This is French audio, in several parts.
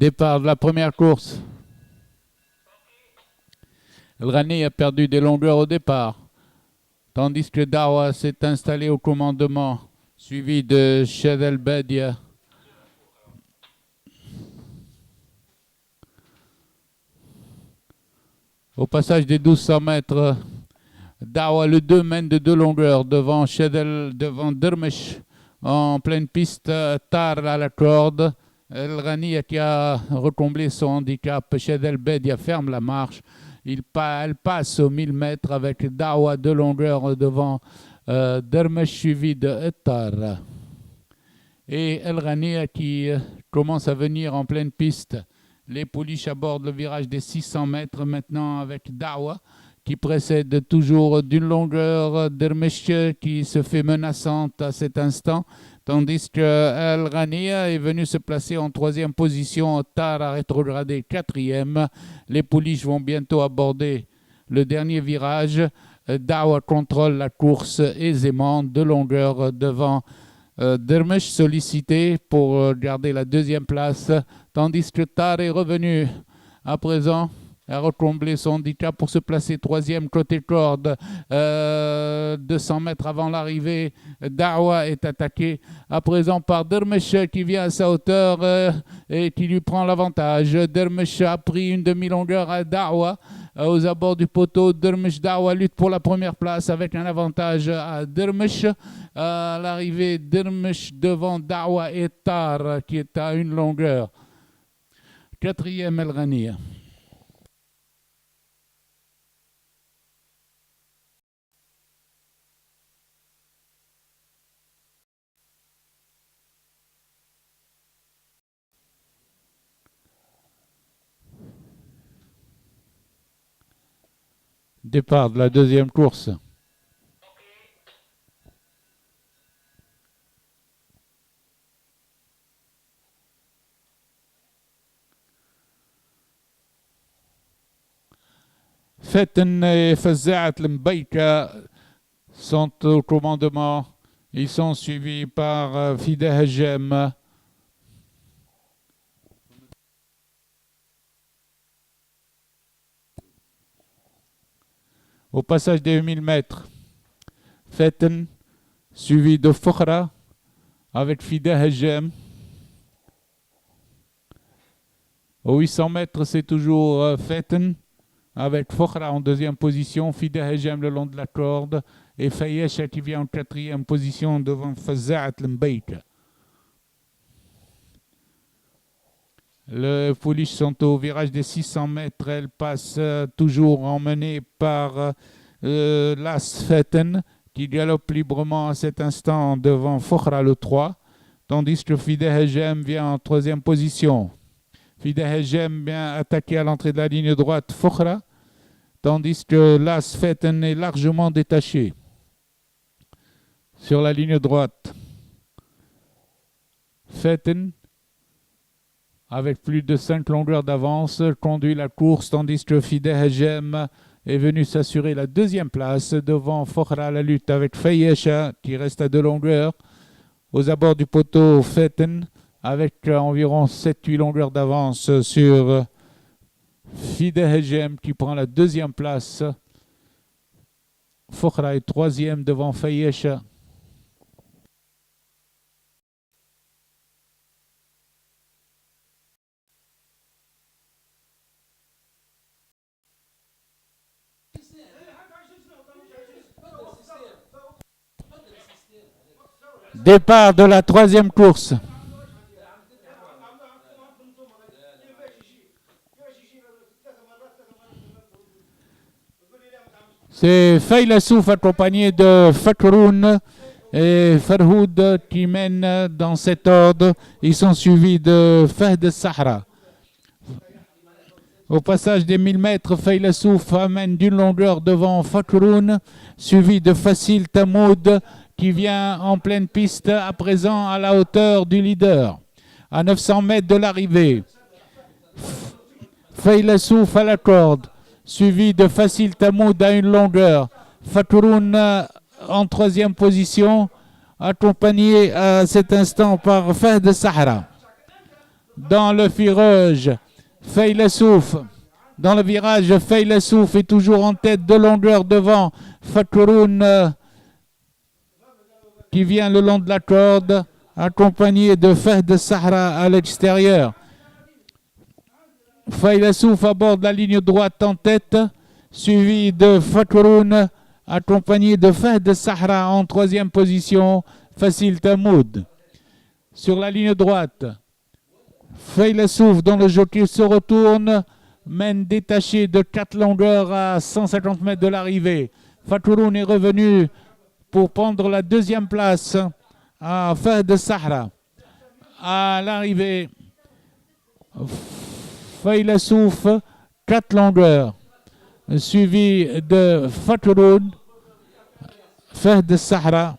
Départ de la première course. El Rani a perdu des longueurs au départ, tandis que Dawa s'est installé au commandement, suivi de Shed El Bedia. Au passage des 1200 mètres, Dawa le 2 mène de 2 longueurs devant Dermesh en pleine piste, Tar à la corde. El Rani qui a recomblé son handicap. Shed El Bedia ferme la marche. Elle passe aux 1000 mètres avec Dawa de longueur devant Dermesh suivi de Tar. Et El Rani qui commence à venir en pleine piste. Les pouliches abordent le virage des 600 mètres maintenant avec Dawa qui précède toujours d'une longueur Dermesh qui se fait menaçante à cet instant, tandis que El Rani est venu se placer en 3e position. Tar a rétrogradé 4e. Les pouliches vont bientôt aborder le dernier virage. Dawa contrôle la course aisément de longueur devant Dermesh sollicité pour garder la 2e place, tandis que Tar est revenu à présent a recomblé son handicap pour se placer 3e côté corde. 200 mètres avant l'arrivée, Dawa est attaqué à présent par Dermesh qui vient à sa hauteur et qui lui prend l'avantage. Dermesh a pris une demi-longueur à Dawa aux abords du poteau. Dermesh Dawa lutte pour la première place avec un avantage à Dermesh. À l'arrivée, Dermesh devant Dawa et Tar qui est à une longueur. 4e El Rani. Départ de la 2e course. Fetten et Fazaat Mbaïka sont au commandement. Ils sont suivis par Fide Hajem. Au passage des 1000 mètres, Fetten suivi de Fokhra avec Fide Hajem. Aux 800 mètres, c'est toujours Fetten avec Fokhra en 2e position, Fide Hajem le long de la corde et Fayesha qui vient en 4e position devant Fazaat Mbaïka. Les pouliches sont au virage des 600 mètres. Elles passent toujours emmenées par l'As Fetten qui galope librement à cet instant devant Fokhra le 3, tandis que Fide Hajem vient en 3e position. Fide Hajem vient attaquer à l'entrée de la ligne droite Fokhra, tandis que l'As Fetten est largement détaché. Sur la ligne droite, Fetten, avec plus de 5 longueurs d'avance, conduit la course, tandis que Fide Hajem est venu s'assurer la 2e place devant Fokhra. La lutte avec Fayesha qui reste à 2 longueurs. Aux abords du poteau, Fetten avec environ 7-8 longueurs d'avance sur Fide Hajem qui prend la 2e place. Fokhra est 3e devant Fayesha. Départ de la 3e course. C'est Faylassouf accompagné de Fakroun et Farhoud qui mènent dans cet ordre. Ils sont suivis de Fahd Sahra. Au passage des 1000 mètres, Faylassouf amène d'une longueur devant Fakroun, suivi de Facile Tamoud qui vient en pleine piste à présent à la hauteur du leader. À 900 mètres de l'arrivée, Faylassouf à la corde, suivi de Facile Tamoud à une longueur. Fakroun en 3e position, accompagné à cet instant par Fahd Sahra. Dans le virage, Feilassouf. Dans le virage, Feilassouf est toujours en tête de longueur devant Fakouroun qui vient le long de la corde, accompagné de Fahd Sahra à l'extérieur. Feilassouf aborde la ligne droite en tête, suivi de Fakouroun, accompagné de Fahd Sahra en troisième position, Facile Tamoud. Sur la ligne droite, Feilassouf, dont le jockey se retourne, mène détaché de 4 longueurs à 150 mètres de l'arrivée. Fakouroun est revenu pour prendre la deuxième place à Fahd Sahra. À l'arrivée, Feilassouf, 4 longueurs, suivi de Fakouroun, Fahd Sahra.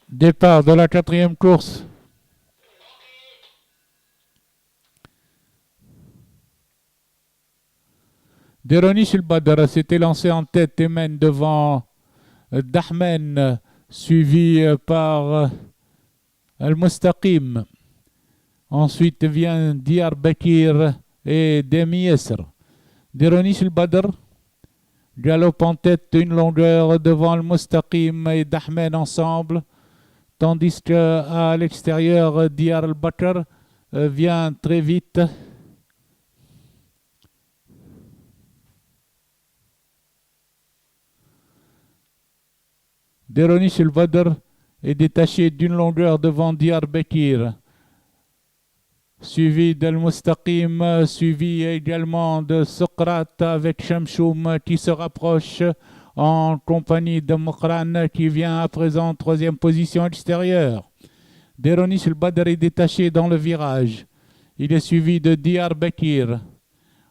Départ de la quatrième course. Deronish El Badr s'était lancé en tête et mène devant Dahmen, suivi par Al-Mustaqim. Ensuite vient Diyarbakir et Demi Yesr. Deronish El Badr galope en tête une longueur devant Al-Mustaqim et Dahmen ensemble, tandis qu'à l'extérieur, Diyar Al-Bakr vient très vite. Deronish El Badr est détaché d'une longueur devant Diyarbakir, suivi d'Al-Mustaqim, suivi également de Sokrat avec Shamshoum qui se rapproche en compagnie de Mokran qui vient à présent en troisième position extérieure. Deronish El Badr est détaché dans le virage. Il est suivi de Diyarbakir,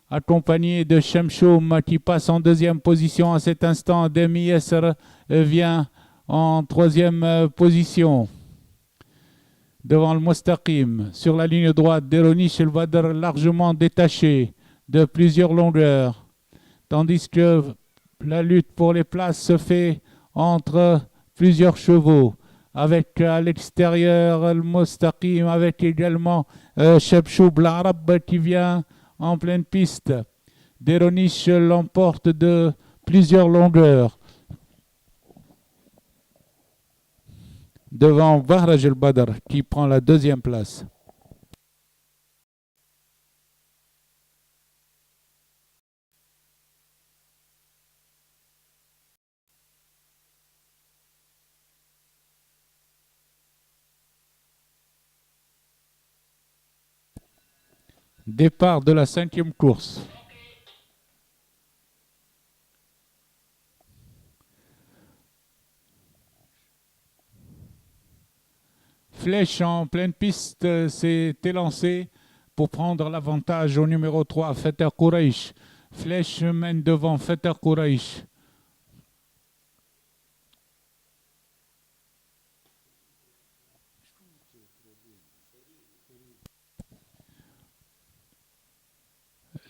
accompagné de Shamshoum qui passe en deuxième position à cet instant. Demi Yesr vient en troisième position devant le Mustaqim. Sur la ligne droite, Deronish El Badr largement détaché de plusieurs longueurs, tandis que la lutte pour les places se fait entre plusieurs chevaux, avec à l'extérieur le Mustaqim, avec également Shabshoub l'Arab qui vient en pleine piste. Deronish l'emporte de plusieurs longueurs devant Bahraj El Badr qui prend la deuxième place. Départ de la cinquième course. Flèche en pleine piste s'est élancé pour prendre l'avantage au numéro 3, Fatah Quraish. Flèche mène devant Fatah Quraish.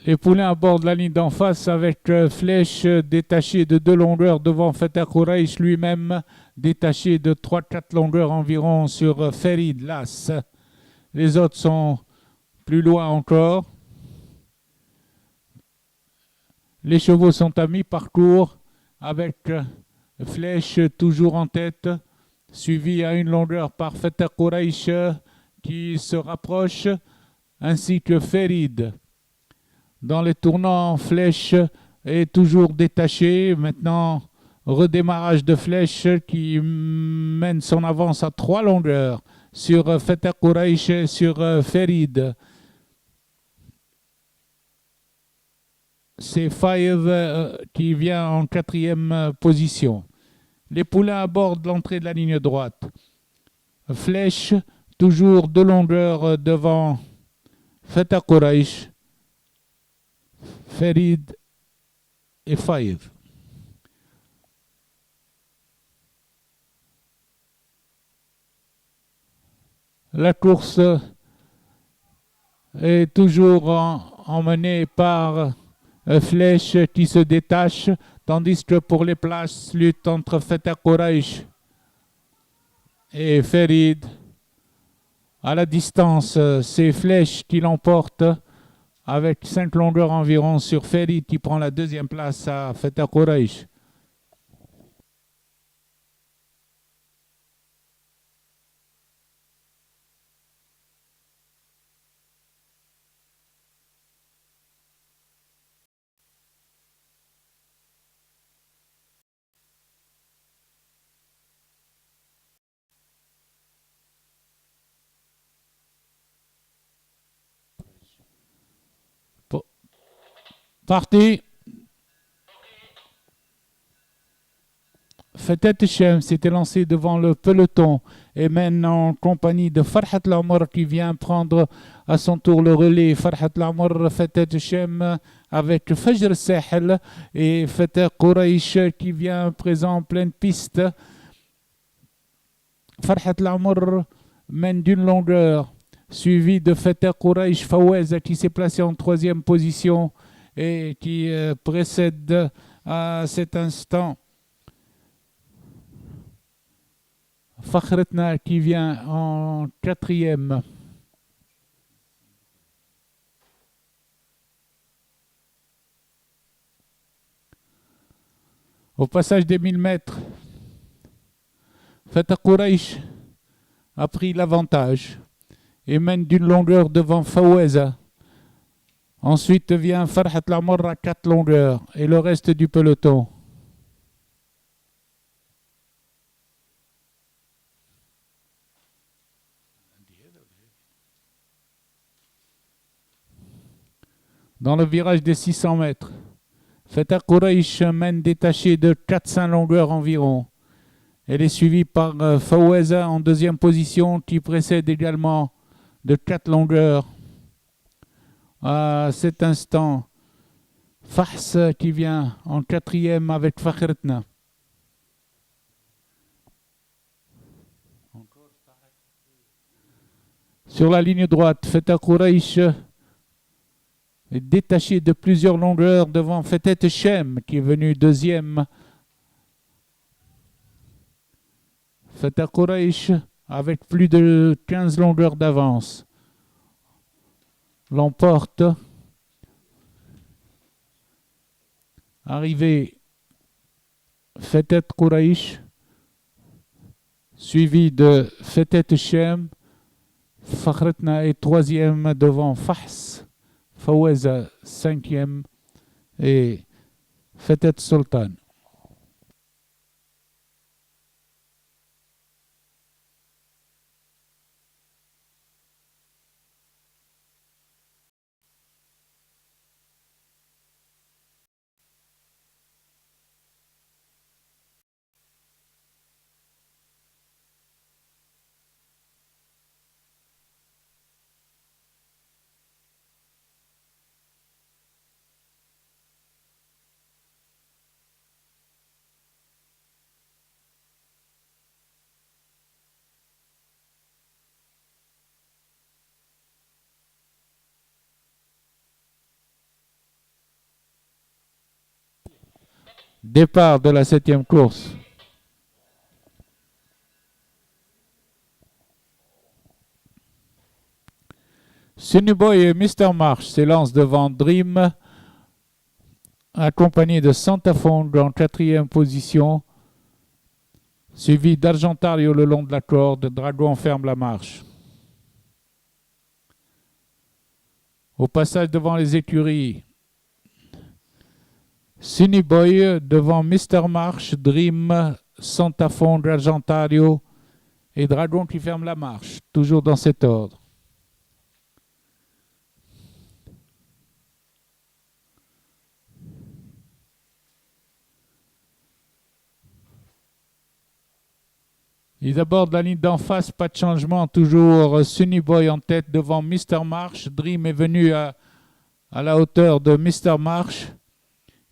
Les poulains abordent la ligne d'en face avec Flèche détaché de 2 longueurs devant Fatah Quraish, lui-même détaché de 3-4 longueurs environ sur Ferid Las. Les autres sont plus loin encore. Les chevaux sont à mi-parcours avec Flèche toujours en tête, suivi à une longueur par Fatah Quraish qui se rapproche, ainsi que Ferid. Dans les tournants, Flèche est toujours détaché. Maintenant, redémarrage de Flèche qui mène son avance à 3 longueurs sur Fatah Quraish et sur Ferid. C'est Five qui vient en 4e position. Les poulains abordent l'entrée de la ligne droite. Flèche, toujours 2 longueurs devant Fatah Quraish, Ferid et Five. La course est toujours emmenée par Flèche qui se détache, tandis que pour les places, lutte entre Fateh Kouraïch et Ferid. À la distance, c'est Flèche qui l'emporte avec 5 longueurs environ sur Ferid qui prend la deuxième place à Fateh Kouraïch. Parti. Fateh Shem s'était lancé devant le peloton et maintenant en compagnie de Farhat Lamar qui vient prendre à son tour le relais. Farhat Lamar, Fateh Shem avec Fajr Sahel et Fateh Kouraïch qui vient présent en pleine piste. Farhat Lamar mène d'une longueur, suivi de Fateh Kouraïch Fawaz qui s'est placé en troisième position et qui précède à cet instant Fakhretna qui vient en quatrième. Au passage des 1000 mètres, Fateh Kouraïch a pris l'avantage et mène d'une longueur devant Faweza. Ensuite vient Farhat Lamar à 4 longueurs et le reste du peloton. Dans le virage des 600 mètres, Fateh Kouraïch mène détaché de 400 longueurs environ. Elle est suivie par Faweza en deuxième position qui précède également de 4 longueurs. À cet instant, Fahs qui vient en quatrième avec Fakhretna. Sur la ligne droite, Fateh Kouraïch est détaché de plusieurs longueurs devant Fateh Shem qui est venu deuxième. Fateh Kouraïch avec plus de 15 longueurs d'avance l'emporte. Arrivé Fateh Kouraïch suivi de Fateh Shem. Fakhretna est troisième devant Fahs, Faweza cinquième et Fateh Sultan. Départ de la 7e course. Sunny Boy et Mr. Marsh s'élancent devant Dream, accompagné de Santa Fong en 4e position, suivi d'Argentario le long de la corde. Dragon ferme la marche. Au passage devant les écuries, Sunny Boy devant Mr. Marsh, Dream, Santa Fong, Argentario et Dragon qui ferme la marche, toujours dans cet ordre. Ils abordent la ligne d'en face, pas de changement, toujours Sunny Boy en tête devant Mr. Marsh. Dream est venu à la hauteur de Mr. Marsh.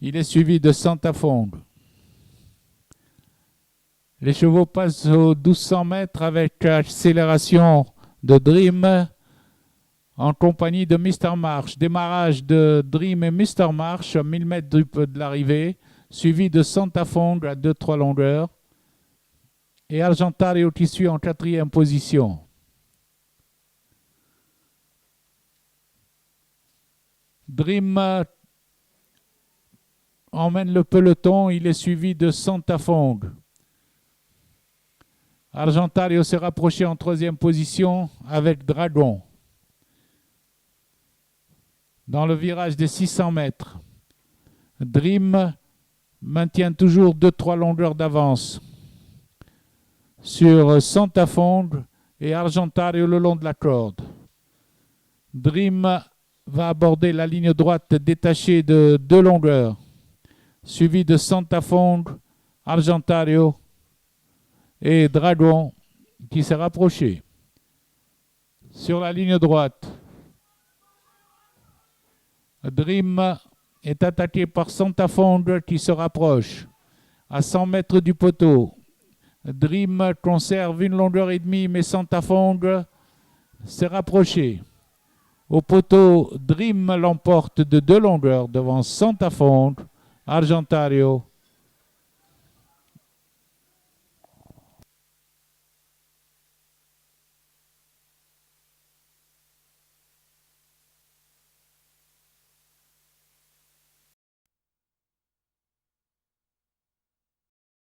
Il est suivi de Santa Fong. Les chevaux passent aux 1200 mètres avec accélération de Dream en compagnie de Mr. Marsh. Démarrage de Dream et Mr. Marsh à 1000 mètres de l'arrivée, suivi de Santa Fong à 2-3 longueurs. Et Argentario qui suit en 4e position. Dream emmène le peloton, il est suivi de Santa Fong. Argentario s'est rapproché en 3e position avec Dragon. Dans le virage des 600 mètres, Dream maintient toujours 2-3 longueurs d'avance sur Santa Fong et Argentario le long de la corde. Dream va aborder la ligne droite détachée de 2 longueurs, suivi de Santa Fong, Argentario et Dragon qui s'est rapproché. Sur la ligne droite, Dream est attaqué par Santa Fong qui se rapproche. À 100 mètres du poteau, Dream conserve 1 longueur et demie, mais Santa Fong s'est rapproché. Au poteau, Dream l'emporte de 2 longueurs devant Santa Fong, Argentario